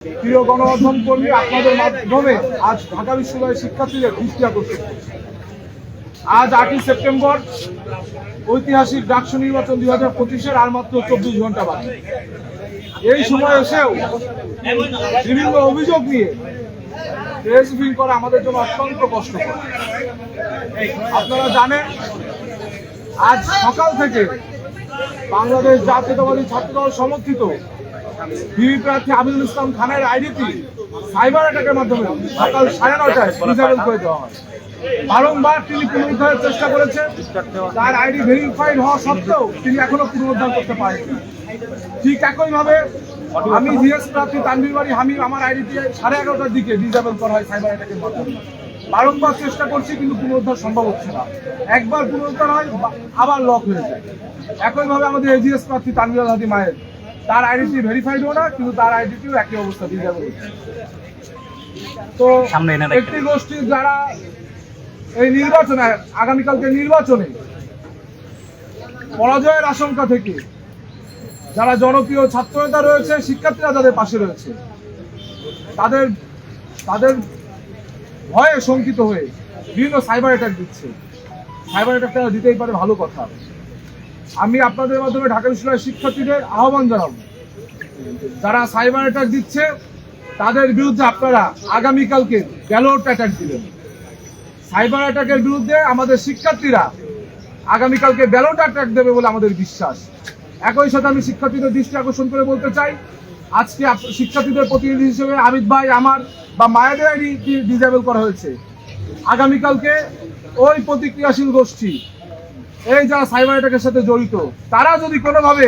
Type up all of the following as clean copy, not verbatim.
প্রিয় গণমাধ্যম কর্মী, আপনাদের মাধ্যমে আজ ঢাকা বিশ্ববিদ্যালয়ের শিক্ষার্থীদের দৃষ্টি আকর্ষণ করছি। আজ 8ই সেপ্টেম্বর ঐতিহাসিক ডাকসু নির্বাচন 2025-এর আর মাত্র 24 ঘন্টা বাকি। এই সময় এসেও বিভিন্ন অভিযোগ নিয়ে প্রেস ব্রিফিং করা আমাদের জন্য অত্যন্ত কষ্টকর। আপনারা জানেন, আজ সকাল থেকে বাংলাদেশ জাতীয়তাবাদী ছাত্রদল সমর্থিত বিবি প্রার্থী আবিদুল ইসলাম খানের আইডিটি সাইবার অ্যাটাকের মাধ্যমে সকাল 9:30টায় ডিসেবল করে দেওয়া হয়। বারংবার তিনি পুনরুদ্ধারের চেষ্টা করেছেন, তার আইডি ভেরিফাইড হওয়া সত্ত্বেও তিনি এখনো পুনরুদ্ধার করতে পারেননি। ঠিক একইভাবে আমি জিএস প্রার্থী তানভীর বাড়ি হামিম, আমার আইডিটি 11:30টার দিকে ডিসেবল করা হয় সাইবার অ্যাটাকের মাধ্যমে। বারংবার চেষ্টা করছি কিন্তু পুনরুদ্ধার সম্ভব হচ্ছে না। একবার পুনরুদ্ধার হয় আবার লক হয়ে যায়। একইভাবে আমাদের এজিএস প্রার্থী তানভীর হাদি মায়ের, তার আইডিটি ভেরিফাইডও না, কিন্তু তার আইডিটিও একই অবস্থা ডিসেবল হচ্ছে। তো একটি গোষ্ঠী যারা এই নির্বাচনে, আগামীকালকে নির্বাচনে পরাজয়ের আশঙ্কা থেকে যারা জনপ্রিয় ছাত্রনেতা রয়েছে, শিক্ষার্থীরা যাদের পাশে রয়েছে, তাদের ভয়ে শঙ্কিত হয়ে বিভিন্ন সাইবার অ্যাটাক দিচ্ছে। সাইবার অ্যাটাক তারা দিতেই পারে, ভালো কথা। আমি আপনাদের মাধ্যমে ঢাকা বিশ্ববিদ্যালয়ের শিক্ষার্থীদের আহ্বান জানাবো, যারা সাইবার অ্যাটাক দিচ্ছে তাদের বিরুদ্ধে আপনারা আগামীকালকে ব্যালট অ্যাটাক দিবেন। সাইবার অ্যাটাকের বিরুদ্ধে আমাদের শিক্ষার্থীরা আগামীকালকে ব্যালট অ্যাটাক দেবে বলে আমাদের বিশ্বাস। একই সাথে আমি শিক্ষার্থীদের দৃষ্টি আকর্ষণ করে বলতে চাই, আজকে শিক্ষার্থীদের প্রতিনিধি হিসেবে আমিত ভাই আমার বা মায়েদের আইডি ডিসেবল করা হয়েছে। আগামীকালকে ওই প্রতিক্রিয়াশীল গোষ্ঠী, এই যারা সাইবার অ্যাটাকের সাথে জড়িত, তারা যদি কোনোভাবে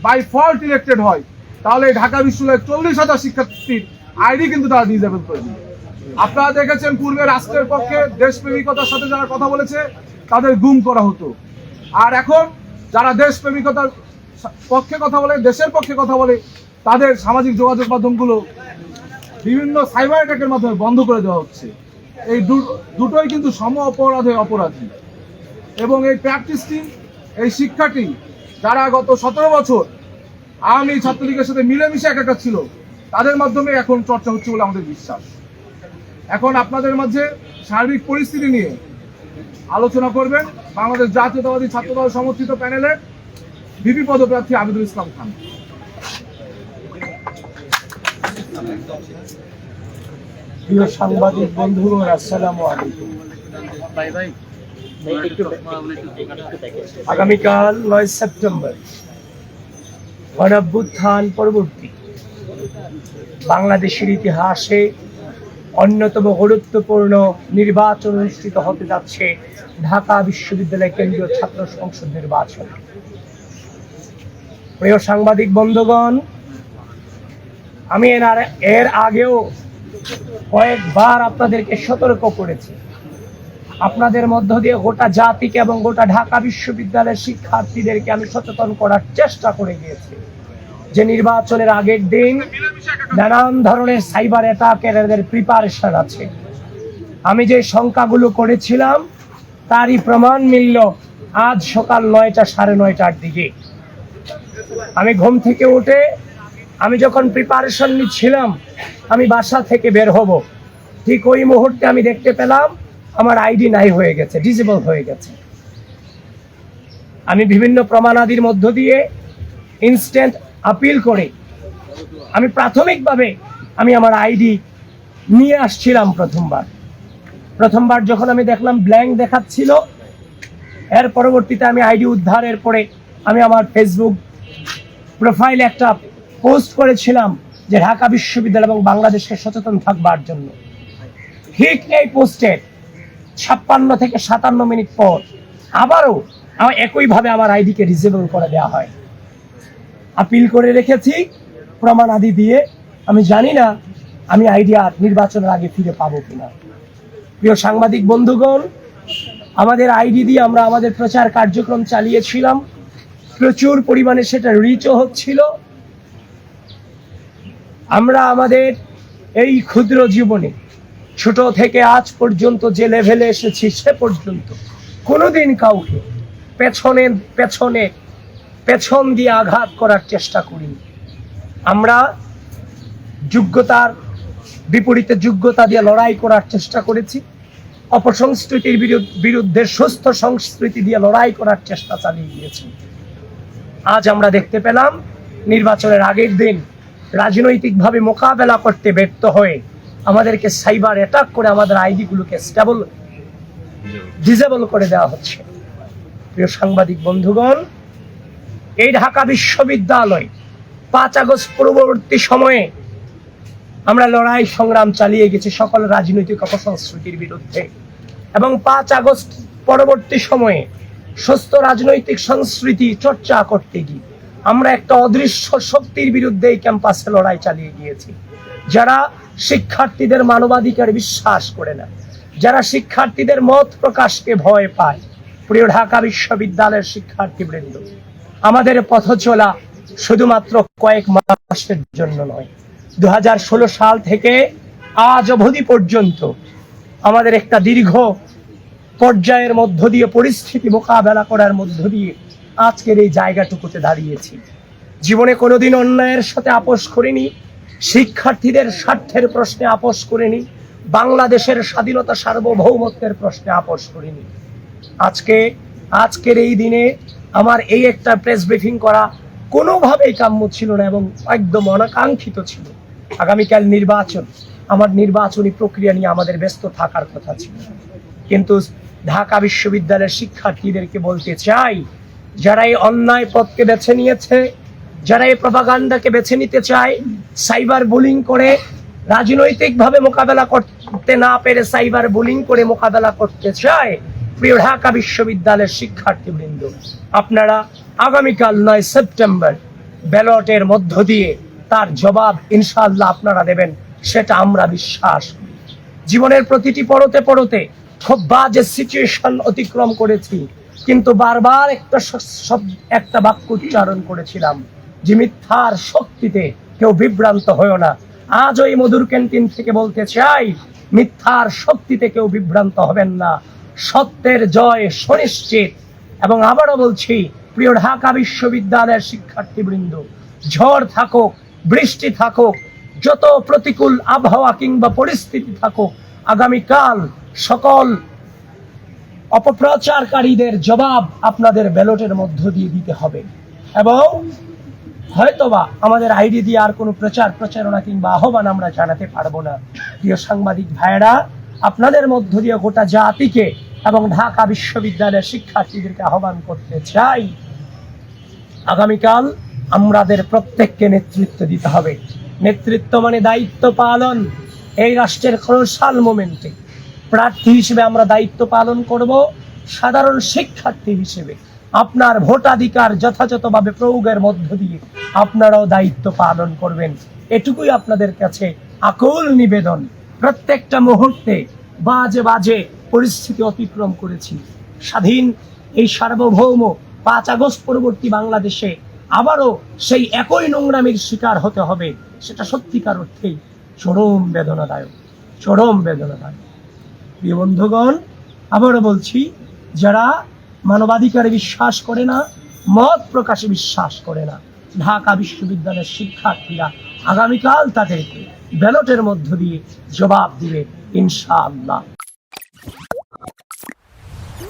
বাই ফল্ট ইলেক্টেড হয়, তাহলে ঢাকা বিশ্ববিদ্যালয়ের 40,000 শিক্ষার্থীর আইডি কিন্তু তারা ডিসেবল করে দিবে। আপনারা দেখেছেন, পূর্বে রাষ্ট্রের পক্ষে দেশপ্রেমিকতার সাথে যারা কথা বলেছে তাদের গুম করা হতো, আর এখন যারা দেশপ্রেমিকতার পক্ষে কথা বলে, দেশের পক্ষে কথা বলে, তাদের সামাজিক যোগাযোগ মাধ্যমগুলো বিভিন্ন সাইবার অ্যাটাকের মাধ্যমে বন্ধ করে দেওয়া হচ্ছে। এই দুটোই কিন্তু সম অপরাধে অপরাধী। এবং এই প্র্যাকটিসটি, এই শিক্ষাটি যারা গত 17 বছর আওয়ামী ছাত্রলীগের সাথে মিলেমিশে একাকার ছিল, তাদের মাধ্যমে এখন চর্চা হচ্ছে বলে আমাদের বিশ্বাস। এখন আপনাদের মাঝে সার্বিক পরিস্থিতি নিয়ে আলোচনা করবেন বাংলাদেশ জাতীয়তাবাদী ছাত্রদল সমর্থিত প্যানেলের ভিপি পদপ্রার্থী আবিদুল ইসলাম খান। প্রিয় সাংবাদিক বন্ধুগণ, আসসালামু আলাইকুম। আগামীকাল 9 সেপ্টেম্বর গণঅভ্যুত্থান পরবর্তী বাংলাদেশের ইতিহাসে অন্যতম গুরুত্বপূর্ণ নির্বাচন অনুষ্ঠিত হতে যাচ্ছে ঢাকা বিশ্ববিদ্যালয় কেন্দ্রীয় ছাত্র সংসদ নির্বাচন। প্রিয় সাংবাদিক বন্ধুগণ, আমি এর আগেও কয়েকবার আপনাদেরকে সতর্ক করেছি। আপনাদের মধ্য দিয়ে গোটা জাতিকে এবং গোটা ঢাকা বিশ্ববিদ্যালয়ের শিক্ষার্থীদেরকে আমি সচেতন করার চেষ্টা করে গিয়েছি যে নির্বাচনের আগের দিন নানান ধরনের সাইবার অ্যাটাকের প্রিপারেশন আছে। আমি যে সংখ্যাগুলো করেছিলাম তারই প্রমাণ মিলল আজ সকাল 9টা, 9:30টার দিকে। আমি ঘুম থেকে উঠে আমি যখন প্রিপারেশন নিচ্ছিলাম, আমি বাসা থেকে বের হব, ঠিক ওই মুহূর্তে আমি দেখতে পেলাম আমার আইডি নাই হয়ে গেছে, ডিসেবল হয়ে গেছে। আমি বিভিন্ন প্রমাণাদির মধ্য দিয়ে ইনস্ট্যান্ট আপিল করে আমি প্রাথমিকভাবে আমার আইডি নিয়ে আসছিলাম। প্রথমবার যখন আমি দেখলাম ব্ল্যাঙ্ক দেখাচ্ছিল, এর পরবর্তীতে আমি আইডি উদ্ধারের পরে আমি আমার ফেসবুক প্রোফাইলে একটা পোস্ট করেছিলাম যে ঢাকা বিশ্ববিদ্যালয় এবং বাংলাদেশকে সচেতন থাকবার জন্য। ঠিক এই পোস্টের 56 থেকে 57 মিনিট পর আবারও একইভাবে আমার আইডিকে ডিসেবল করে দেওয়া হয়। আপিল করে রেখেছি প্রমাণ আদি দিয়ে। আমি জানি না আমি আইডি আর নির্বাচনের আগে ফিরে পাবো কিনা। প্রিয় সাংবাদিক বন্ধুগণ, আমাদের আইডি দিয়ে আমরা আমাদের প্রচার কার্যক্রম চালিয়েছিলাম, প্রচুর পরিমাণে সেটা রিচও হচ্ছিল। আমরা আমাদের এই ক্ষুদ্র জীবনে ছোট থেকে আজ পর্যন্ত যে লেভেলে এসেছি, সে পর্যন্ত কোনোদিন কাউকে পেছন দিয়ে আঘাত করার চেষ্টা করিনি। আমরা যোগ্যতার বিপরীতে যোগ্যতা দিয়ে লড়াই করার চেষ্টা করেছি, অপসংস্কৃতির বিরুদ্ধে সুস্থ সংস্কৃতি দিয়ে লড়াই করার চেষ্টা চালিয়ে গিয়েছি। আজ আমরা দেখতে পেলাম নির্বাচনের আগের দিন রাজনৈতিকভাবে মোকাবেলা করতে ব্যর্থ হয়ে আমাদেরকে সাইবার অ্যাটাক করে আমাদের আইডিগুলোকে ডিসেবল করে দেওয়া হচ্ছে। প্রিয় সাংবাদিক বন্ধুগণ, এই ঢাকা বিশ্ববিদ্যালয় 5 আগস্ট পূর্ববর্তী সময়ে আমরা লড়াই সংগ্রাম চালিয়ে গেছি সকল রাজনৈতিক অপসংস্কৃতির বিরুদ্ধে, এবং 5 আগস্ট পরবর্তী সময়ে সুস্থ রাজনৈতিক সংস্কৃতি চর্চা করতে গিয়ে আমরা একটা অদৃশ্য শক্তির বিরুদ্ধে এই ক্যাম্পাসে লড়াই চালিয়ে গিয়েছি, যারা শিক্ষার্থীদের মানবাধিকার বিশ্বাস করে না, যারা শিক্ষার্থীদের মত প্রকাশকে ভয় পায়। প্রিয় ঢাকা বিশ্ববিদ্যালয়ের শিক্ষার্থীবৃন্দ, আমাদের পথ চলা শুধুমাত্র কয়েক মাসের জন্য নয়। 2016 সাল থেকে আজ অবধি পর্যন্ত আমাদের একটা দীর্ঘ পর্যায়ের মধ্য দিয়ে পরিস্থিতি মোকাবেলা করার মধ্য দিয়ে আজকের এই জায়গাটুকুতে দাঁড়িয়েছি। জীবনে কোনোদিন অন্যায়ের সাথে আপোষ করিনি, শিক্ষার্থীদের স্বার্থের প্রশ্নে আপোষ করিনি, বাংলাদেশের স্বাধীনতা সার্বভৌমত্বের প্রশ্নে আপোষ করিনি। আজকের এই দিনে আমার এই একটা প্রেস ব্রিফিং করা কোনোভাবেই কাম্য ছিল না এবং একদম অনাকাঙ্ক্ষিত ছিল। আগামীকাল নির্বাচন, আমার নির্বাচনী প্রক্রিয়া নিয়ে আমাদের ব্যস্ত থাকার কথা ছিল, কিন্তু ঢাকা বিশ্ববিদ্যালয়ের শিক্ষার্থীদেরকে বলতে চাই, যারা এই অন্যায় পথকে বেছে নিয়েছে, যারা এই প্রপাগান্ডাকে বেছে নিতে চায়, সাইবার বুলিং করে রাজনৈতিকভাবে মোকাবেলা করতে না পেরে সাইবার বুলিং করে মোকাবেলা করতে চায়, প্রিয় ঢাকা বিশ্ববিদ্যালয়ের শিক্ষার্থীবৃন্দ, আপনারা আগামীকাল 9 সেপ্টেম্বর ব্যালটের মধ্য দিয়ে তার জবাব ইনশাআল্লাহ আপনারা দেবেন, সেটা আমরা বিশ্বাস করি। জীবনের প্রতিটি পড়তে খুব বাজে সিচুয়েশন অতিক্রম করেছি, কিন্তু বারবার একটা বাক্য উচ্চারণ করেছিলাম যে মিথ্যার শক্তিতে কেউ বিভ্রান্ত হয়েও না। আজ ওই মধুর ক্যান্টিন থেকে বলতে চাই, মিথ্যার শক্তিতে কেউ বিভ্রান্ত হবেন না, সত্যের জয় সুনিশ্চিত। এবং আবারও বলছি, প্রিয় ঢাকা বিশ্ববিদ্যালয়ের শিক্ষার্থীবৃন্দ, ঝড় থাকুক, বৃষ্টি থাকুক, যত প্রতিকূল আবহাওয়া কিংবা পরিস্থিতি থাকুক, আগামীকাল সকল অপপ্রচারকারীদের জবাব আপনাদের ব্যালটের মধ্য দিয়ে দিতে হবে। এবং হয়তোবা আমাদের আইডি দিয়ে আর কোনো প্রচারণা কিংবা আহ্বান আমরা জানাতে পারবো না। প্রিয় সাংবাদিক ভাইয়েরা, আপনাদের মধ্য দিয়ে গোটা জাতিকে এবং ঢাকা বিশ্ববিদ্যালয়ের শিক্ষার্থীদেরকে আহ্বান করতে চাই, আগামীকাল আমাদের প্রত্যেককে নেতৃত্ব দিতে হবে। নেতৃত্ব মানে দায়িত্ব পালন। এই রাষ্ট্রের ক্রুশাল মোমেন্টে প্রার্থী হিসেবে আমরা দায়িত্ব পালন করব, সাধারণ শিক্ষার্থী হিসেবে আপনার ভোটাধিকার যথাযথভাবে প্রয়োগের মধ্য দিয়ে আপনারাও দায়িত্ব পালন করবেন। এটুকুই আপনাদের কাছে আকুল নিবেদন। প্রত্যেকটা মুহূর্তে বাজে পরিস্থিতি অতিক্রম করেছি। স্বাধীন এই সার্বভৌম 5 আগস্ট পরবর্তী বাংলাদেশে আবারও সেই একই নোংরামির শিকার হতে হবে, সেটা সত্যিকার অর্থেই চরম বেদনাদায়ক। প্রিয় বন্ধুগণ, আবারও বলছি, যারা মানবাধিকারে বিশ্বাস করে না, মত প্রকাশে বিশ্বাস করে না, ঢাকা বিশ্ববিদ্যালয়ের শিক্ষার্থীরা আগামীকাল তাদেরকে ব্যালটের মধ্য দিয়ে জবাব দিবে ইনশাআল্লাহ।